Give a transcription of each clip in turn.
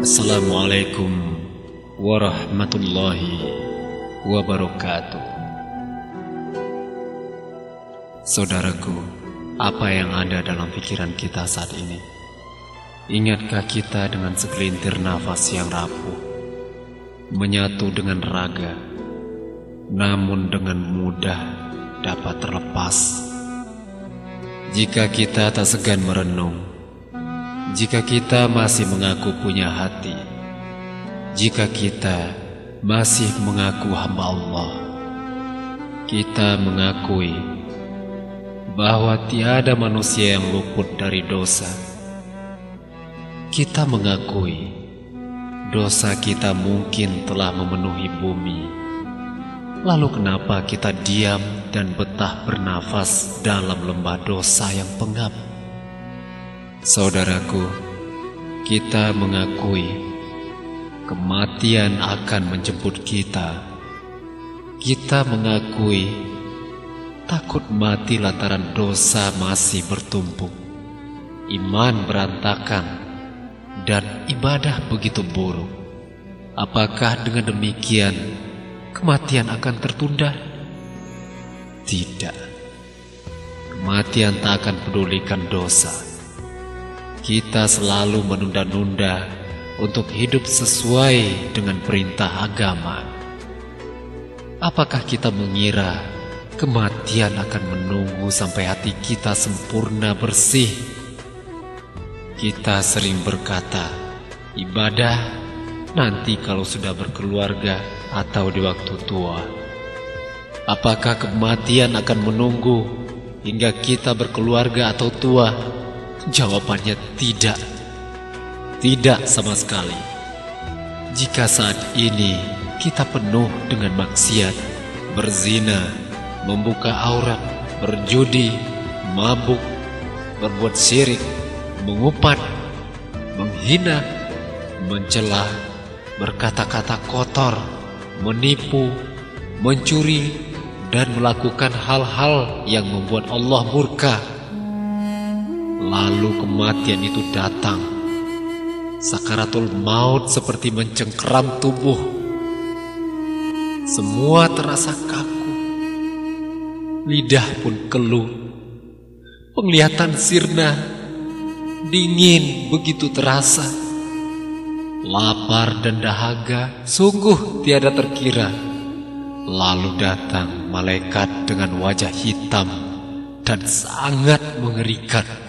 Assalamualaikum warahmatullahi wabarakatuh. Saudaraku, apa yang ada dalam pikiran kita saat ini? Ingatkah kita dengan segelintir nafas yang rapuh, menyatu dengan raga, namun dengan mudah dapat terlepas? Jika kita tak segan merenung, jika kita masih mengaku punya hati, jika kita masih mengaku hamba Allah, kita mengakui bahwa tiada manusia yang luput dari dosa. Kita mengakui dosa kita mungkin telah memenuhi bumi. Lalu kenapa kita diam dan betah bernafas dalam lembah dosa yang pengap? Saudaraku, kita mengakui kematian akan menjemput kita. Kita mengakui takut mati lantaran dosa masih bertumpuk, iman berantakan, dan ibadah begitu buruk. Apakah dengan demikian kematian akan tertunda? Tidak. Kematian tak akan pedulikan dosa. Kita selalu menunda-nunda untuk hidup sesuai dengan perintah agama. Apakah kita mengira kematian akan menunggu sampai hati kita sempurna bersih? Kita sering berkata, ibadah nanti kalau sudah berkeluarga atau di waktu tua. Apakah kematian akan menunggu hingga kita berkeluarga atau tua? Jawabannya tidak. Tidak sama sekali. Jika saat ini kita penuh dengan maksiat, berzina, membuka aurat, berjudi, mabuk, berbuat syirik, mengupat, menghina, mencela, berkata-kata kotor, menipu, mencuri, dan melakukan hal-hal yang membuat Allah murka. Lalu kematian itu datang. Sakaratul maut seperti mencengkeram tubuh. Semua terasa kaku. Lidah pun keluh. Penglihatan sirna. Dingin begitu terasa. Lapar dan dahaga sungguh tiada terkira. Lalu datang malaikat dengan wajah hitam dan sangat mengerikan.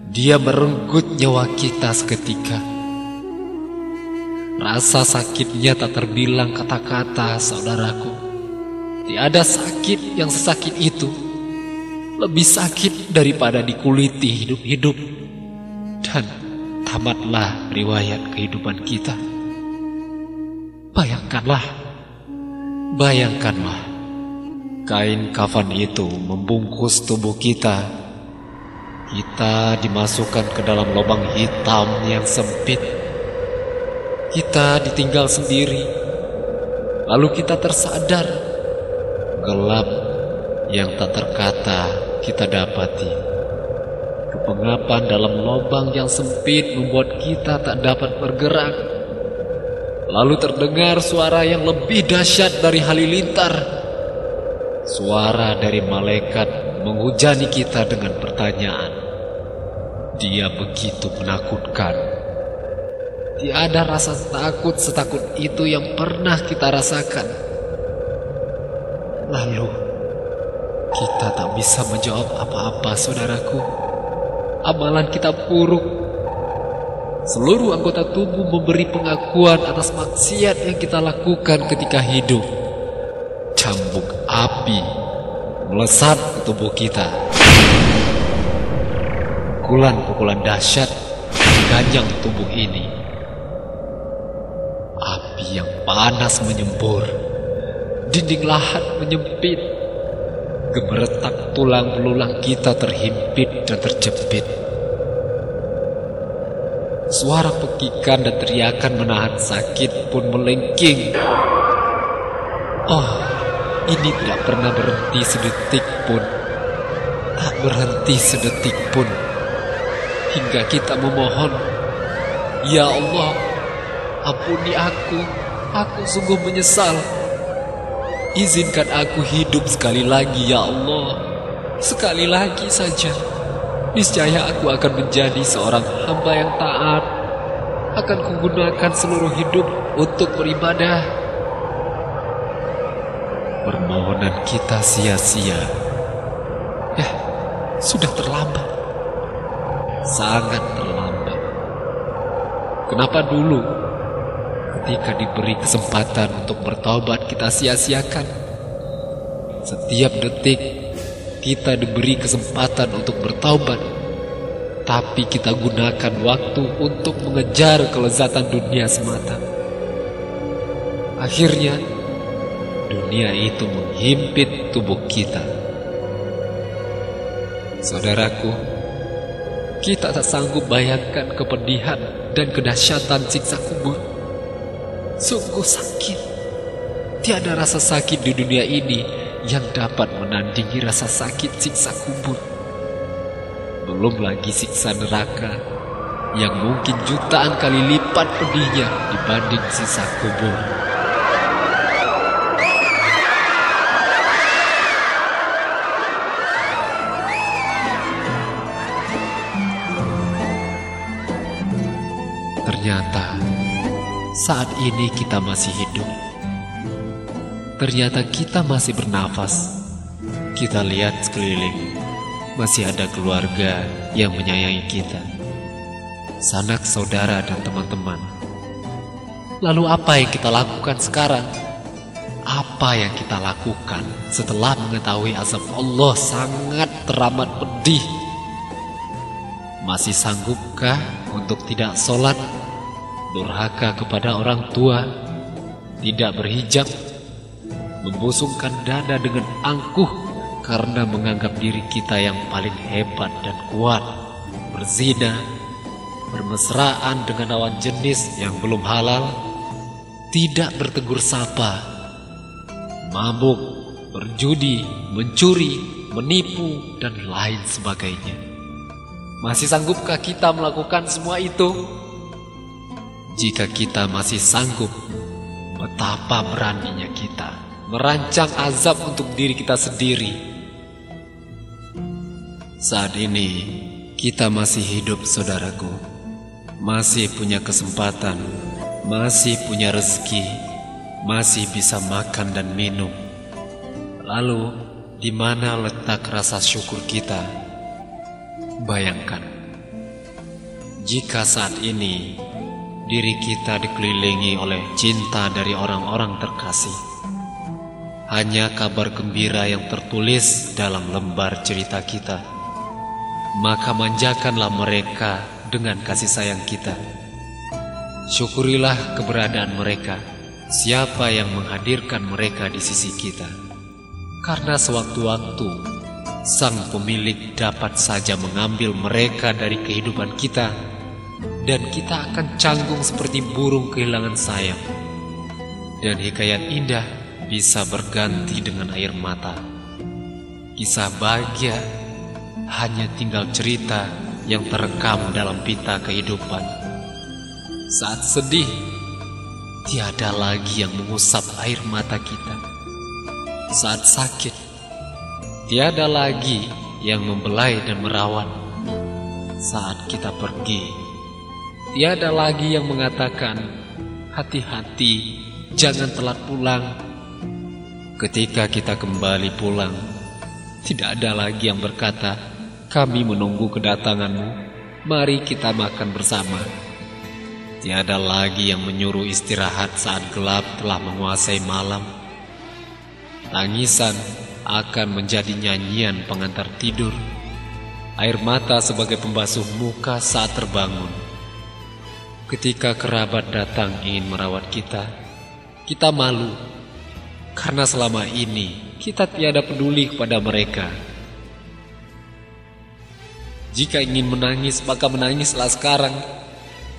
Dia merenggut nyawa kita seketika. Rasa sakitnya tak terbilang kata-kata, saudaraku. Tiada sakit yang sesakit itu. Lebih sakit daripada dikuliti hidup-hidup. Dan tamatlah riwayat kehidupan kita. Bayangkanlah, kain kafan itu membungkus tubuh kita. Kita dimasukkan ke dalam lubang hitam yang sempit. Kita ditinggal sendiri. Lalu kita tersadar. Gelap yang tak terkata kita dapati. Kepengapan dalam lubang yang sempit membuat kita tak dapat bergerak. Lalu terdengar suara yang lebih dahsyat dari halilintar. Suara dari malaikat menghujani kita dengan pertanyaan. Dia begitu menakutkan. Tiada rasa takut setakut itu yang pernah kita rasakan. Lalu kita tak bisa menjawab apa-apa, saudaraku. Amalan kita buruk. Seluruh anggota tubuh memberi pengakuan atas maksiat yang kita lakukan ketika hidup. Cambuk api melesat ke tubuh kita. Pukulan-pukulan dahsyat mengganjang tubuh ini. Api yang panas menyembur. Dinding lahat menyempit. Gemeretak tulang belulang kita terhimpit dan terjepit. Suara pekikan dan teriakan menahan sakit pun melengking. Oh, ini tidak pernah berhenti sedetik pun. Tak berhenti sedetik pun. Hingga kita memohon, Ya Allah, ampuni aku sungguh menyesal. Izinkan aku hidup sekali lagi ya Allah, sekali lagi saja. Niscaya aku akan menjadi seorang hamba yang taat. Akan kugunakan seluruh hidup untuk beribadah. Permohonan kita sia-sia. Sudah terlambat. Sangat terlambat. Kenapa dulu ketika diberi kesempatan untuk bertaubat kita sia-siakan? Setiap detik kita diberi kesempatan untuk bertaubat, tapi kita gunakan waktu untuk mengejar kelezatan dunia semata. Akhirnya dunia itu menghimpit tubuh kita. Saudaraku, kita tak sanggup bayangkan kepedihan dan kedahsyatan siksa kubur. Sungguh sakit. Tiada rasa sakit di dunia ini yang dapat menandingi rasa sakit siksa kubur. Belum lagi siksa neraka yang mungkin jutaan kali lipat pedihnya dibanding siksa kubur. Ternyata saat ini kita masih hidup. Ternyata kita masih bernafas. Kita lihat sekeliling, masih ada keluarga yang menyayangi kita, sanak saudara dan teman-teman. Lalu apa yang kita lakukan sekarang? Apa yang kita lakukan setelah mengetahui azab Allah sangat teramat pedih? Masih sanggupkah untuk tidak sholat, durhaka kepada orang tua, tidak berhijab, membusungkan dada dengan angkuh karena menganggap diri kita yang paling hebat dan kuat, berzina, bermesraan dengan lawan jenis yang belum halal, tidak bertegur sapa, mabuk, berjudi, mencuri, menipu, dan lain sebagainya? Masih sanggupkah kita melakukan semua itu? Jika kita masih sanggup, betapa beraninya kita merancang azab untuk diri kita sendiri. Saat ini kita masih hidup, saudaraku, masih punya kesempatan, masih punya rezeki, masih bisa makan dan minum. Lalu di mana letak rasa syukur kita? Bayangkan, jika saat ini diri kita dikelilingi oleh cinta dari orang-orang terkasih, hanya kabar gembira yang tertulis dalam lembar cerita kita, maka manjakanlah mereka dengan kasih sayang kita. Syukurilah keberadaan mereka, siapa yang menghadirkan mereka di sisi kita. Karena sewaktu-waktu Sang Pemilik dapat saja mengambil mereka dari kehidupan kita, dan kita akan canggung seperti burung kehilangan sayap. Dan hikayat indah bisa berganti dengan air mata. Kisah bahagia hanya tinggal cerita yang terekam dalam pita kehidupan. Saat sedih, tiada lagi yang mengusap air mata kita. Saat sakit, tiada lagi yang membelai dan merawat. Saat kita pergi, tiada lagi yang mengatakan, hati-hati, jangan telat pulang. Ketika kita kembali pulang, tidak ada lagi yang berkata, kami menunggu kedatanganmu, mari kita makan bersama. Tiada lagi yang menyuruh istirahat saat gelap telah menguasai malam. Tangisan akan menjadi nyanyian pengantar tidur, air mata sebagai pembasuh muka saat terbangun. Ketika kerabat datang ingin merawat kita, kita malu, karena selama ini kita tiada peduli kepada mereka. Jika ingin menangis, maka menangislah sekarang,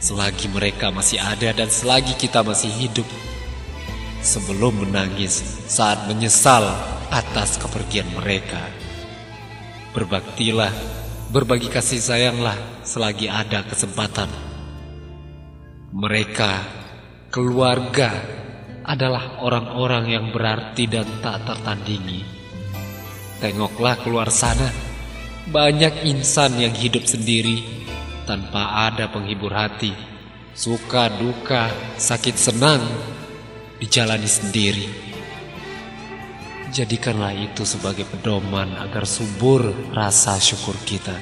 selagi mereka masih ada dan selagi kita masih hidup. Sebelum menangis saat menyesal atas kepergian mereka. Berbaktilah, berbagi kasih sayanglah selagi ada kesempatan. Mereka Keluarga adalah orang-orang yang berarti dan tak tertandingi. Tengoklah keluar sana, banyak insan yang hidup sendiri tanpa ada penghibur hati. Suka duka, sakit senang dijalani sendiri. Jadikanlah itu sebagai pedoman agar subur rasa syukur kita.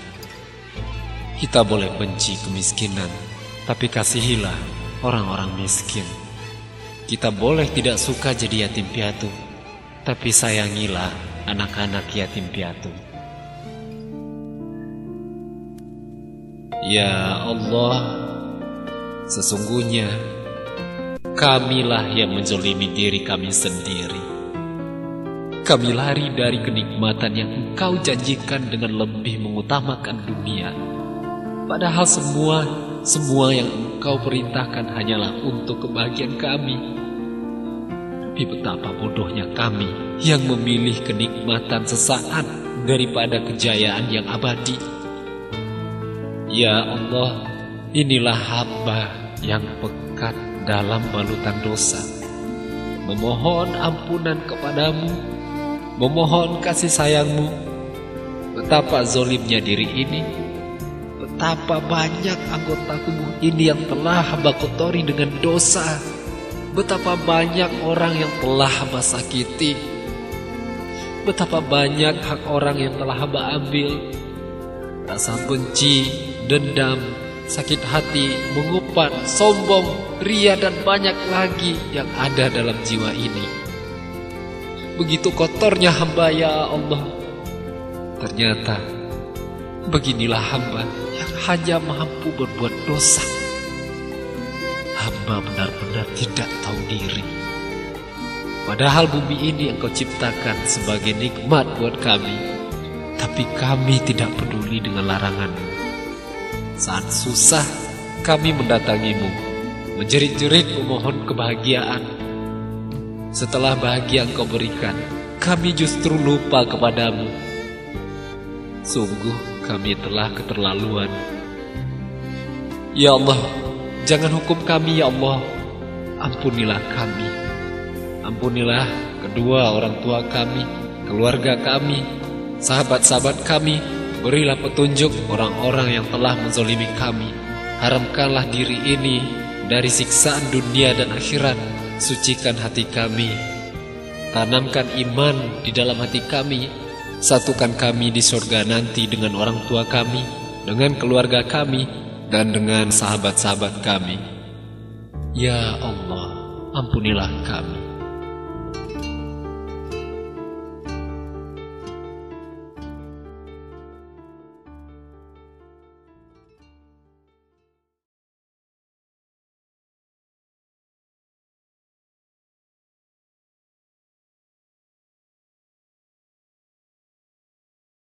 Kita boleh benci kemiskinan, tapi kasihilah orang-orang miskin. Kita boleh tidak suka jadi yatim piatu, tapi sayangilah anak-anak yatim piatu. Ya Allah, sesungguhnya kamilah yang menzolimi diri kami sendiri. Kami lari dari kenikmatan yang Engkau janjikan dengan lebih mengutamakan dunia. Padahal semua yang Engkau perintahkan hanyalah untuk kebahagiaan kami. Tapi betapa bodohnya kami yang memilih kenikmatan sesaat daripada kejayaan yang abadi. Ya Allah, inilah hamba yang pekat dalam balutan dosa, memohon ampunan kepadamu, memohon kasih sayangmu. Betapa zolimnya diri ini, betapa banyak anggota tubuh ini yang telah hamba kotori dengan dosa, betapa banyak orang yang telah hamba sakiti, betapa banyak hak orang yang telah hamba ambil. Rasa benci, dendam, sakit hati, mengupad, sombong, ria dan banyak lagi yang ada dalam jiwa ini. Begitu kotornya hamba ya Allah. Ternyata beginilah hamba yang hanya mampu berbuat dosa. Hamba benar-benar tidak tahu diri. Padahal bumi ini Engkau ciptakan sebagai nikmat buat kami, tapi kami tidak peduli dengan larangan-Mu. Saat susah, kami mendatangi-Mu, menjerit-jerit memohon kebahagiaan. Setelah bahagia Engkau berikan, kami justru lupa kepadamu. Sungguh kami telah keterlaluan. Ya Allah, jangan hukum kami ya Allah. Ampunilah kami. Ampunilah kedua orang tua kami, keluarga kami, sahabat-sahabat kami. Berilah petunjuk orang-orang yang telah menzolimi kami. Haramkanlah diri ini dari siksaan dunia dan akhirat. Sucikan hati kami, tanamkan iman di dalam hati kami. Satukan kami di surga nanti dengan orang tua kami, dengan keluarga kami, dan dengan sahabat-sahabat kami. Ya Allah, ampunilah kami.